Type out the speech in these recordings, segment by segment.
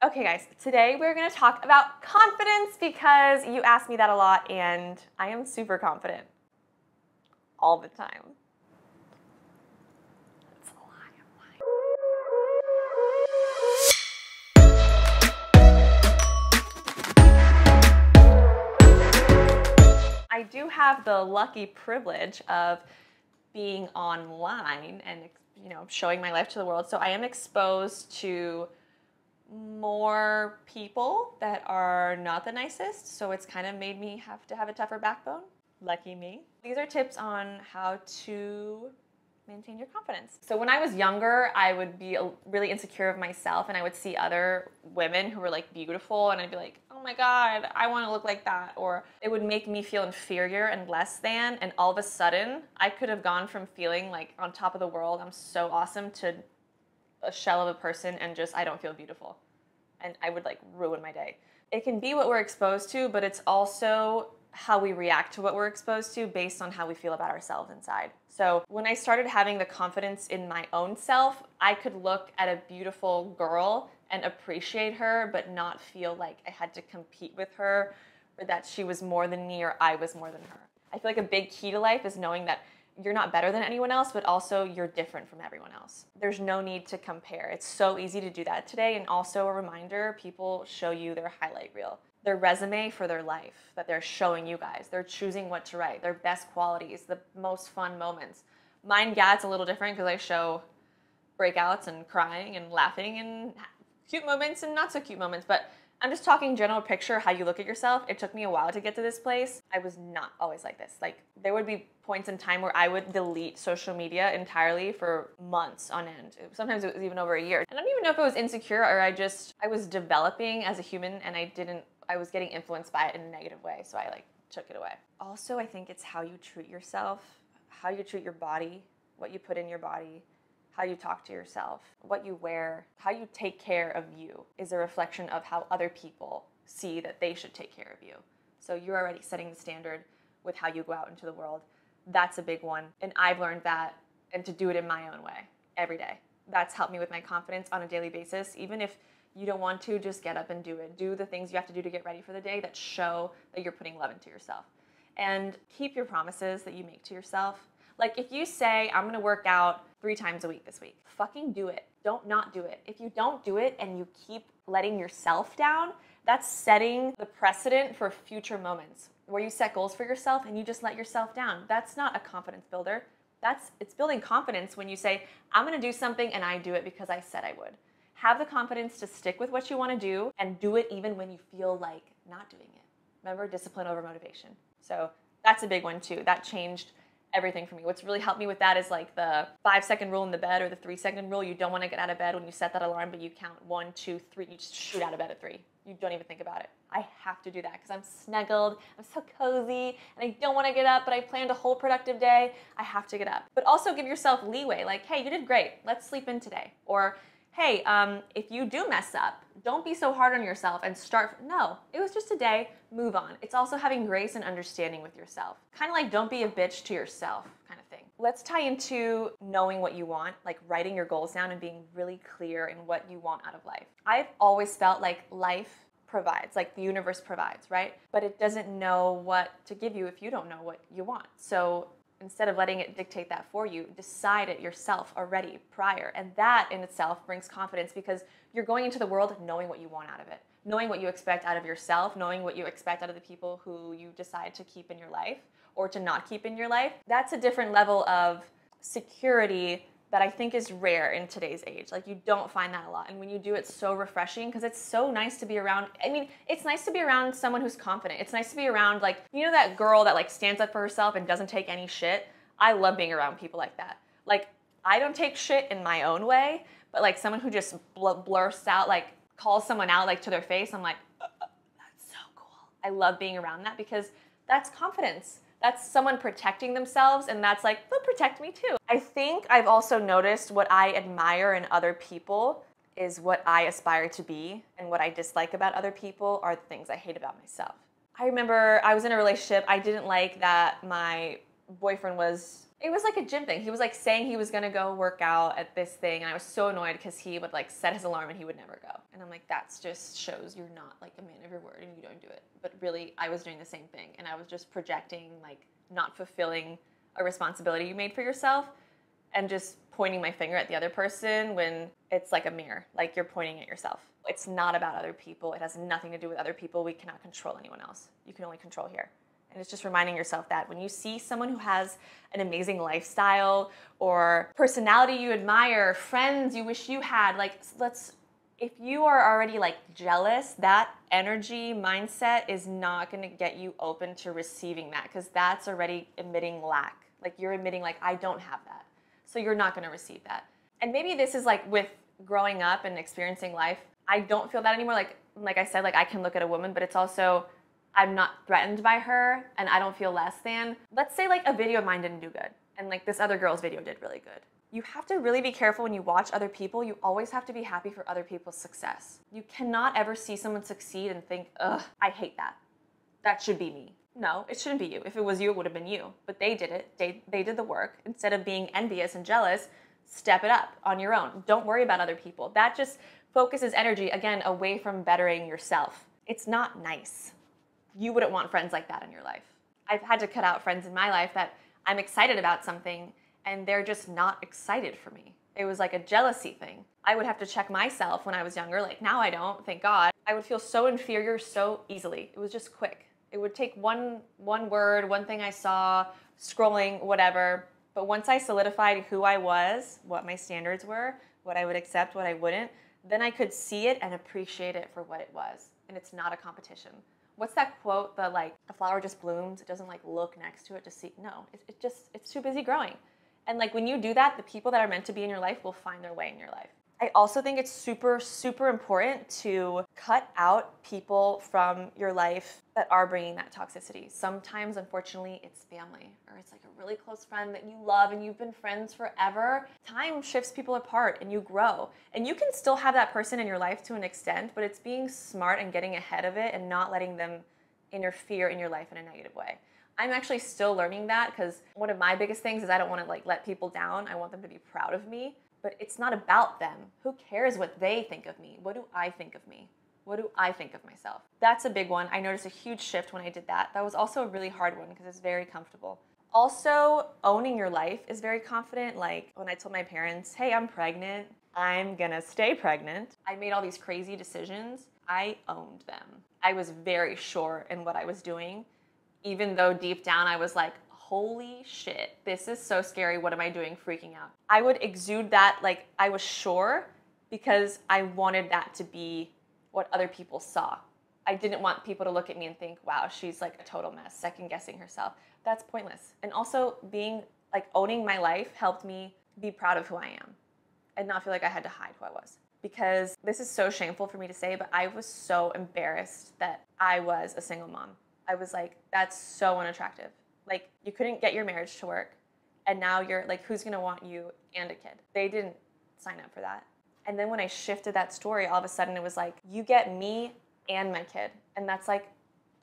Okay guys, today we're gonna talk about confidence because you asked me that a lot and I am super confident all the time. That's a lie, I do have the lucky privilege of being online and showing my life to the world. So I am exposed to more people that are not the nicest, so it's kind of made me have to have a tougher backbone. Lucky me. These are tips on how to maintain your confidence. So when I was younger, I would be really insecure of myself, and I would see other women who were like beautiful, and I'd be like, oh my God, I want to look like that. Or it would make me feel inferior and less than, and all of a sudden, I could have gone from feeling like on top of the world, I'm so awesome, to a shell of a person and just, I don't feel beautiful. And I would like ruin my day. It can be what we're exposed to, but it's also how we react to what we're exposed to based on how we feel about ourselves inside. So when I started having the confidence in my own self, I could look at a beautiful girl and appreciate her, but not feel like I had to compete with her or that she was more than me or I was more than her. I feel like a big key to life is knowing that you're not better than anyone else, but also you're different from everyone else. There's no need to compare. It's so easy to do that today. And also a reminder, people show you their highlight reel, their resume for their life that they're showing you guys. They're choosing what to write, their best qualities, the most fun moments. Mine, yeah, it's a little different because I show breakouts and crying and laughing and cute moments and not so cute moments, but I'm just talking general picture, how you look at yourself. It took me a while to get to this place. I was not always like this. Like there would be points in time where I would delete social media entirely for months on end. Sometimes it was even over a year. I don't even know if it was insecure or I was developing as a human and I was getting influenced by it in a negative way. So I like took it away. Also, I think it's how you treat yourself, how you treat your body, what you put in your body, how you talk to yourself, what you wear, how you take care of you is a reflection of how other people see that they should take care of you. So you're already setting the standard with how you go out into the world. That's a big one. And I've learned that and to do it in my own way every day. That's helped me with my confidence on a daily basis. Even if you don't want to, just get up and do it. Do the things you have to do to get ready for the day that show that you're putting love into yourself. And keep your promises that you make to yourself. Like if you say, I'm gonna work out 3 times a week this week, fucking do it. Don't not do it. If you don't do it and you keep letting yourself down, that's setting the precedent for future moments where you set goals for yourself and you just let yourself down. That's not a confidence builder. It's building confidence when you say, I'm gonna do something and I do it because I said I would. Have the confidence to stick with what you wanna do and do it even when you feel like not doing it. Remember, discipline over motivation. So that's a big one too. That changed everything for me. What's really helped me with that is like the 5-second rule in the bed or the 3-second rule. You don't want to get out of bed when you set that alarm, but you count 1, 2, 3. You just shoot out of bed at 3. You don't even think about it. I have to do that because I'm snuggled, I'm so cozy, and I don't want to get up, but I planned a whole productive day. I have to get up. But also give yourself leeway. Like, hey, you did great. Let's sleep in today. Or, hey, if you do mess up, don't be so hard on yourself and start. No, it was just a day, move on. It's also having grace and understanding with yourself. Kind of like don't be a bitch to yourself kind of thing. Let's tie into knowing what you want, like writing your goals down and being really clear in what you want out of life. I've always felt like life provides, like the universe provides, right? But it doesn't know what to give you if you don't know what you want. So instead of letting it dictate that for you, decide it yourself already prior. And that in itself brings confidence because you're going into the world knowing what you want out of it, knowing what you expect out of yourself, knowing what you expect out of the people who you decide to keep in your life or to not keep in your life. That's a different level of security that I think is rare in today's age. Like you don't find that a lot. And when you do, it's so refreshing because it's so nice to be around. I mean, it's nice to be around someone who's confident. It's nice to be around like, you know, that girl that like stands up for herself and doesn't take any shit. I love being around people like that. Like I don't take shit in my own way, but like someone who just blurts out, like calls someone out like to their face. I'm like, that's so cool. I love being around that because that's confidence. That's someone protecting themselves, and that's like, they'll protect me too. I think I've also noticed what I admire in other people is what I aspire to be, and what I dislike about other people are the things I hate about myself. I remember I was in a relationship. I didn't like that my boyfriend was It was like a gym thing. He was like saying he was gonna go work out at this thing, and I was so annoyed because he would like set his alarm and he would never go. And I'm like, that just shows you're not like a man of your word and you don't do it. But really, I was doing the same thing, and I was just projecting like not fulfilling a responsibility you made for yourself, and just pointing my finger at the other person when it's like a mirror, like you're pointing at yourself. It's not about other people. It has nothing to do with other people. We cannot control anyone else. You can only control here. And it's just reminding yourself that when you see someone who has an amazing lifestyle or personality you admire, friends you wish you had, like if you are already like jealous, that energy mindset is not going to get you open to receiving that, because that's already emitting lack. Like you're admitting like, I don't have that. So you're not going to receive that. And maybe this is like with growing up and experiencing life, I don't feel that anymore. Like I said, like I can look at a woman, but it's also, I'm not threatened by her and I don't feel less than. Let's say like a video of mine didn't do good and like this other girl's video did really good. You have to really be careful when you watch other people. You always have to be happy for other people's success. You cannot ever see someone succeed and think, ugh, I hate that. That should be me. No, it shouldn't be you. If it was you, it would have been you. But they did it. They did the work. Instead of being envious and jealous, step it up on your own. Don't worry about other people. That just focuses energy, again, away from bettering yourself. It's not nice. You wouldn't want friends like that in your life. I've had to cut out friends in my life that I'm excited about something and they're just not excited for me. It was like a jealousy thing. I would have to check myself when I was younger. Like now I don't, thank God. I would feel so inferior so easily. It was just quick. It would take one word, one thing I saw, scrolling, whatever. But once I solidified who I was, what my standards were, what I would accept, what I wouldn't, then I could see it and appreciate it for what it was. And it's not a competition. What's that quote? The like, a flower just blooms. It doesn't like look next to it to see. No, it's too busy growing. And like when you do that, the people that are meant to be in your life will find their way in your life. I also think it's super, super important to cut out people from your life that are bringing that toxicity. Sometimes, unfortunately, it's family, or it's like a really close friend that you love and you've been friends forever. Time shifts people apart and you grow. And you can still have that person in your life to an extent, but it's being smart and getting ahead of it and not letting them interfere in your life in a negative way. I'm actually still learning that, because one of my biggest things is I don't want to like let people down. I want them to be proud of me. But it's not about them. Who cares what they think of me? What do I think of me? What do I think of myself? That's a big one. I noticed a huge shift when I did that. That was also a really hard one because it's very comfortable. Also, owning your life is very confident. Like when I told my parents, hey, I'm pregnant, I'm gonna stay pregnant. I made all these crazy decisions. I owned them. I was very sure in what I was doing, even though deep down I was like, holy shit, this is so scary. What am I doing? Freaking out. I would exude that like I was sure because I wanted that to be what other people saw. I didn't want people to look at me and think, wow, she's like a total mess, second guessing herself. That's pointless. And also being like owning my life helped me be proud of who I am and not feel like I had to hide who I was. Because this is so shameful for me to say, but I was so embarrassed that I was a single mom. I was like, that's so unattractive. Like, you couldn't get your marriage to work, and now you're like, who's gonna want you and a kid? They didn't sign up for that. And then when I shifted that story, all of a sudden it was like, you get me and my kid, and that's like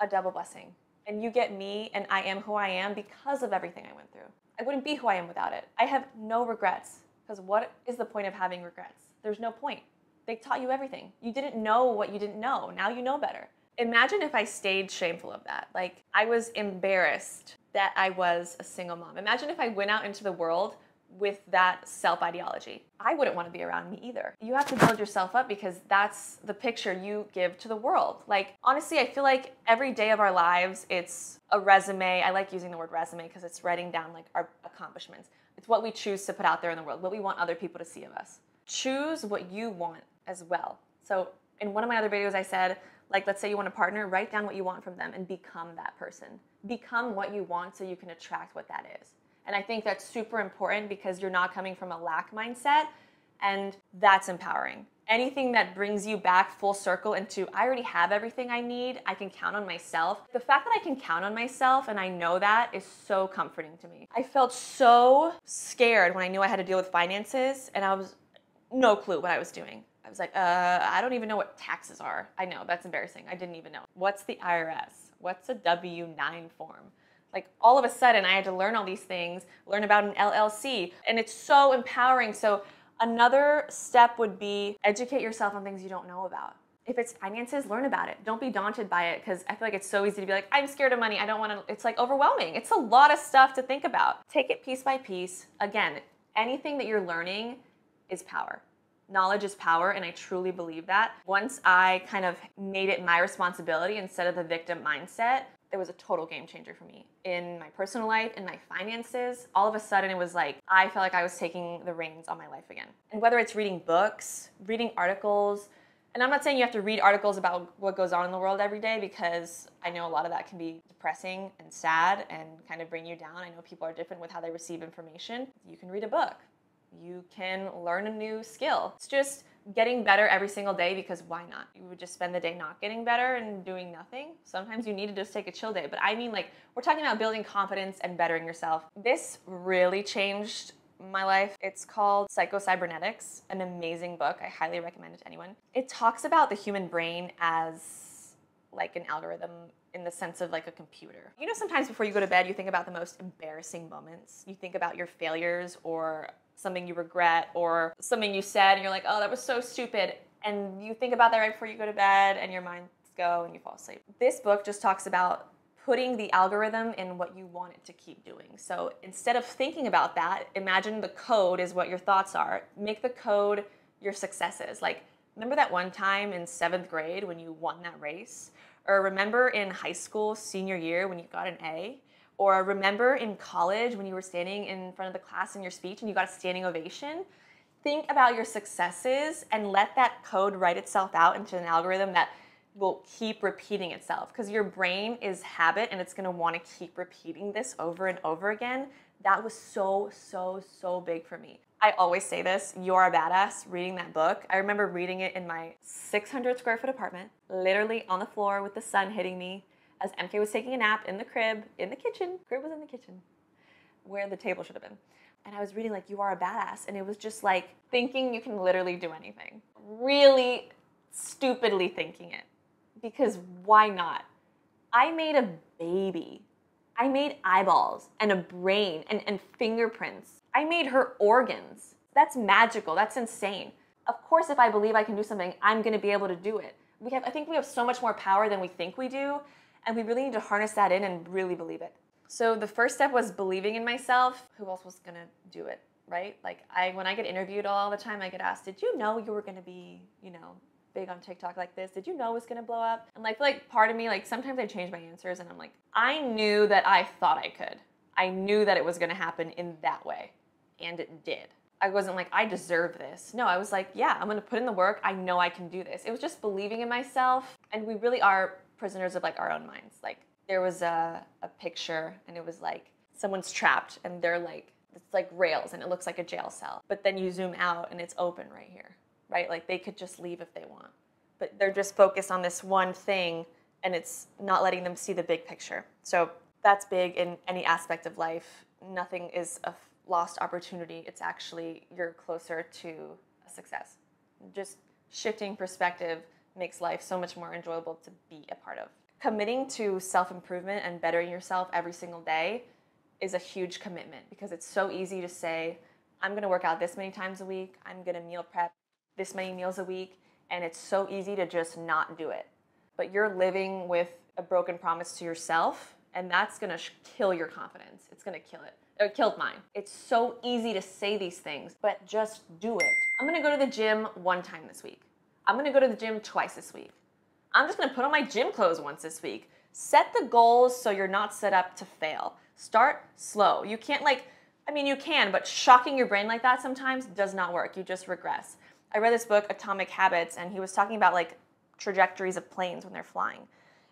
a double blessing. And you get me, and I am who I am because of everything I went through. I wouldn't be who I am without it. I have no regrets, because what is the point of having regrets? There's no point. They taught you everything. You didn't know what you didn't know. Now you know better. Imagine if I stayed shameful of that. Like, I was embarrassed that I was a single mom. Imagine if I went out into the world with that self-ideology. I wouldn't want to be around me either. You have to build yourself up because that's the picture you give to the world. Like, honestly, I feel like every day of our lives, it's a resume. I like using the word resume because it's writing down like our accomplishments. It's what we choose to put out there in the world, what we want other people to see of us. Choose what you want as well. So in one of my other videos, I said, like, let's say you want a partner, write down what you want from them and become that person. Become what you want so you can attract what that is. And I think that's super important because you're not coming from a lack mindset, and that's empowering. Anything that brings you back full circle into, I already have everything I need, I can count on myself. The fact that I can count on myself and I know that is so comforting to me. I felt so scared when I knew I had to deal with finances and I was no clue what I was doing. I was like, I don't even know what taxes are. I know, that's embarrassing. I didn't even know. What's the IRS? What's a W-9 form? Like all of a sudden I had to learn all these things, learn about an LLC, and it's so empowering. So another step would be educate yourself on things you don't know about. If it's finances, learn about it. Don't be daunted by it, because I feel like it's so easy to be like, I'm scared of money. I don't want to, it's like overwhelming. It's a lot of stuff to think about. Take it piece by piece. Again, anything that you're learning is power. Knowledge is power, and I truly believe that. Once I kind of made it my responsibility instead of the victim mindset, it was a total game changer for me. In my personal life, in my finances, all of a sudden it was like, I felt like I was taking the reins on my life again. And whether it's reading books, reading articles, and I'm not saying you have to read articles about what goes on in the world every day, because I know a lot of that can be depressing and sad and kind of bring you down. I know people are different with how they receive information. You can read a book. You can learn a new skill. It's just getting better every single day, because why not? You would just spend the day not getting better and doing nothing. Sometimes you need to just take a chill day. But I mean, like, we're talking about building confidence and bettering yourself. This really changed my life. It's called Psycho-Cybernetics, an amazing book. I highly recommend it to anyone. It talks about the human brain as like an algorithm, in the sense of like a computer. You know, sometimes before you go to bed, you think about the most embarrassing moments. You think about your failures, or something you regret, or something you said and you're like, oh, that was so stupid. And you think about that right before you go to bed, and your minds go and you fall asleep. This book just talks about putting the algorithm in what you want it to keep doing. So instead of thinking about that, imagine the code is what your thoughts are. Make the code your successes. Like, remember that one time in 7th grade when you won that race? Or remember in high school, senior year, when you got an A? Or remember in college when you were standing in front of the class in your speech and you got a standing ovation? Think about your successes and let that code write itself out into an algorithm that will keep repeating itself, because your brain is habit and it's going to want to keep repeating this over and over again. That was so, so, so big for me. I always say this, you're a badass, reading that book. I remember reading it in my 600 square foot apartment, literally on the floor with the sun hitting me, as MK was taking a nap in the crib, in the kitchen. Crib was in the kitchen, where the table should have been. And I was reading like, you are a badass. And it was just like thinking you can literally do anything. Really stupidly thinking it. Because why not? I made a baby. I made eyeballs and a brain and fingerprints. I made her organs. That's magical. That's insane. Of course, if I believe I can do something, I'm going to be able to do it. I think we have so much more power than we think we do. And we really need to harness that in and really believe it. So the first step was believing in myself. Who else was going to do it, right? Like when I get interviewed all the time, I get asked, did you know you were going to be, big on TikTok like this? Did you know it was going to blow up? And like part of me, like sometimes I change my answers and I'm like, I knew that I thought I could. I knew that it was going to happen in that way. And it did. I wasn't like, I deserve this. No, I was like, yeah, I'm going to put in the work. I know I can do this. It was just believing in myself. And we really are prisoners of like our own minds. Like there was a picture and it was like someone's trapped and they're like, it's like rails and it looks like a jail cell. But then you zoom out and it's open right here, right? Like they could just leave if they want. But they're just focused on this one thing and it's not letting them see the big picture. So that's big in any aspect of life. Nothing is a lost opportunity. It's actually, you're closer to a success. Just shifting perspective makes life so much more enjoyable to be a part of. Committing to self-improvement and bettering yourself every single day is a huge commitment, because it's so easy to say, I'm going to work out this many times a week, I'm going to meal prep this many meals a week, and it's so easy to just not do it. But you're living with a broken promise to yourself, and that's going to kill your confidence. It's going to kill it. It killed mine. It's so easy to say these things, but just do it. I'm going to go to the gym 1 time this week. I'm going to go to the gym twice this week. I'm just going to put on my gym clothes once this week. Set the goals so you're not set up to fail. Start slow. You can't you can, but shocking your brain like that sometimes does not work. You just regress. I read this book, Atomic Habits, and he was talking about like trajectories of planes when they're flying.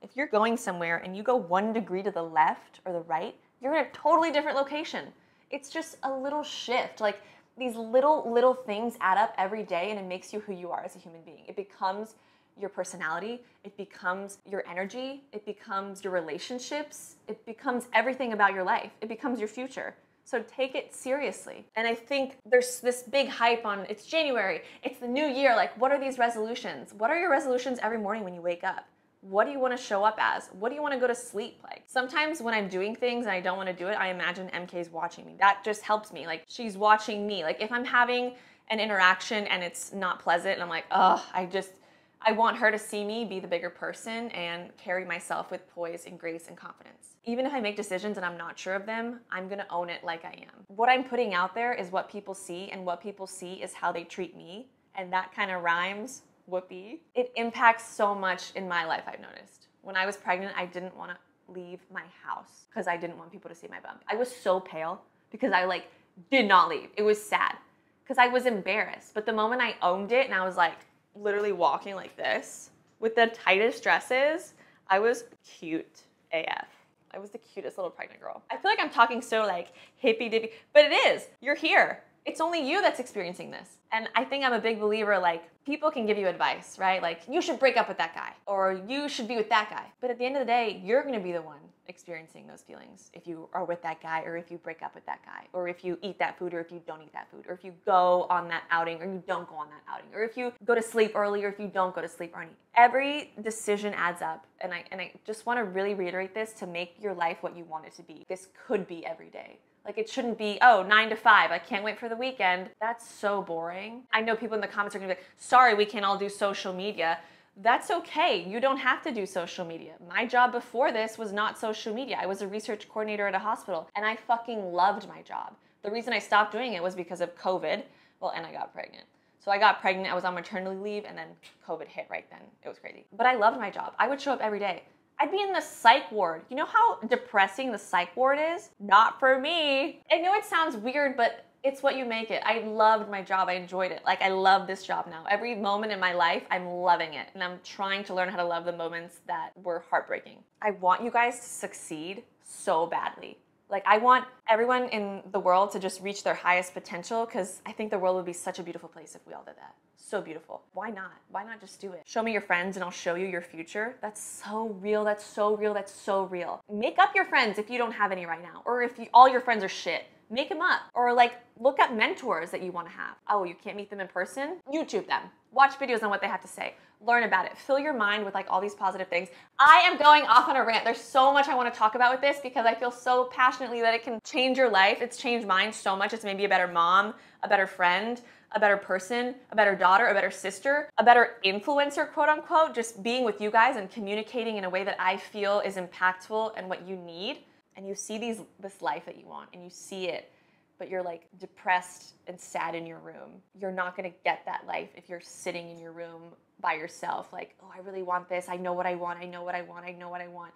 If you're going somewhere and you go 1 degree to the left or the right, you're in a totally different location. It's just a little shift. Like these little things add up every day and it makes you who you are as a human being. It becomes your personality, it becomes your energy, it becomes your relationships, it becomes everything about your life. It becomes your future. So take it seriously. And I think there's this big hype on, it's January, it's the new year, like what are these resolutions? What are your resolutions every morning when you wake up? What do you want to show up as? What do you want to go to sleep like? Sometimes when I'm doing things and I don't want to do it, I imagine MK's watching me. That just helps me. Like, she's watching me. Like, if I'm having an interaction and it's not pleasant and I'm like, oh, I want her to see me be the bigger person and carry myself with poise and grace and confidence. Even if I make decisions and I'm not sure of them, I'm gonna own it like I am. What I'm putting out there is what people see, and what people see is how they treat me. And that kind of rhymes, whoopee. It impacts so much in my life, I've noticed. When I was pregnant, I didn't wanna leave my house because I didn't want people to see my bump. I was so pale because I did not leave. It was sad because I was embarrassed. But the moment I owned it and I was like literally walking like this with the tightest dresses, I was cute AF. I was the cutest little pregnant girl. I feel like I'm talking so like hippy dippy, but it is. You're here. It's only you that's experiencing this. And I think I'm a big believer, like, people can give you advice, right? Like, you should break up with that guy, or you should be with that guy. But at the end of the day, you're gonna be the one experiencing those feelings if you are with that guy, or if you break up with that guy, or if you eat that food, or if you don't eat that food, or if you go on that outing, or you don't go on that outing, or if you go to sleep early, or if you don't go to sleep early. Every decision adds up. And I just wanna really reiterate this to make your life what you want it to be. This could be every day. Like, it shouldn't be, oh, 9 to 5, I can't wait for the weekend. That's so boring. I know people in the comments are gonna be like, sorry, we can't all do social media. That's okay, you don't have to do social media. My job before this was not social media. I was a research coordinator at a hospital, and I fucking loved my job. The reason I stopped doing it was because of COVID, well, and I got pregnant. So I got pregnant, I was on maternity leave, and then COVID hit right then. It was crazy. But I loved my job. I would show up every day. I'd be in the psych ward. You know how depressing the psych ward is? Not for me. I know it sounds weird, but it's what you make it. I loved my job. I enjoyed it. Like, I love this job now. Every moment in my life, I'm loving it. And I'm trying to learn how to love the moments that were heartbreaking. I want you guys to succeed so badly. Like, I want everyone in the world to just reach their highest potential, because I think the world would be such a beautiful place if we all did that. So beautiful. Why not? Why not just do it? Show me your friends and I'll show you your future. That's so real. That's so real. That's so real. Make up your friends if you don't have any right now. Or if all your friends are shit, make them up. Or like, look up mentors that you want to have. Oh, you can't meet them in person? YouTube them. Watch videos on what they have to say. Learn about it. Fill your mind with like all these positive things. I am going off on a rant. There's so much I want to talk about with this because I feel so passionately that it can change your life. It's changed mine so much. It's made me a better mom, a better friend, a better person, a better daughter, a better sister, a better influencer, quote unquote, just being with you guys and communicating in a way that I feel is impactful and what you need. And you see this life that you want and you see it, but you're like depressed and sad in your room. You're not gonna get that life if you're sitting in your room by yourself like, oh, I really want this. I know what I want. I know what I want. I know what I want.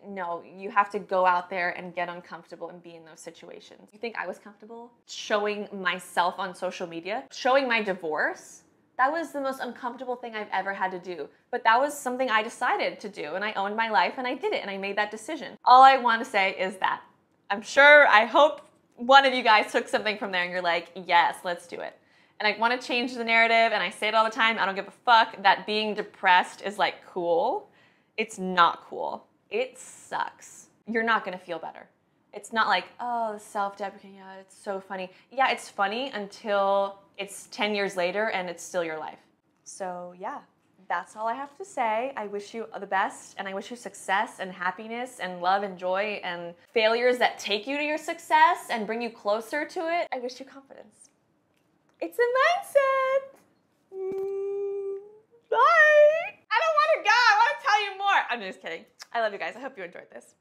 No, you have to go out there and get uncomfortable and be in those situations. You think I was comfortable showing myself on social media? Showing my divorce? That was the most uncomfortable thing I've ever had to do. But that was something I decided to do, and I owned my life and I did it and I made that decision. All I want to say is that I hope one of you guys took something from there and you're like, yes, let's do it. And I want to change the narrative, and I say it all the time, I don't give a fuck that being depressed is like cool. It's not cool. It sucks. You're not gonna feel better. It's not like, oh, self-deprecating, yeah, it's so funny. Yeah, it's funny until it's 10 years later and it's still your life. So yeah, that's all I have to say. I wish you the best, and I wish you success and happiness and love and joy and failures that take you to your success and bring you closer to it. I wish you confidence. It's a mindset. Bye. I don't want to go. I want to tell you more. I'm just kidding. I love you guys. I hope you enjoyed this.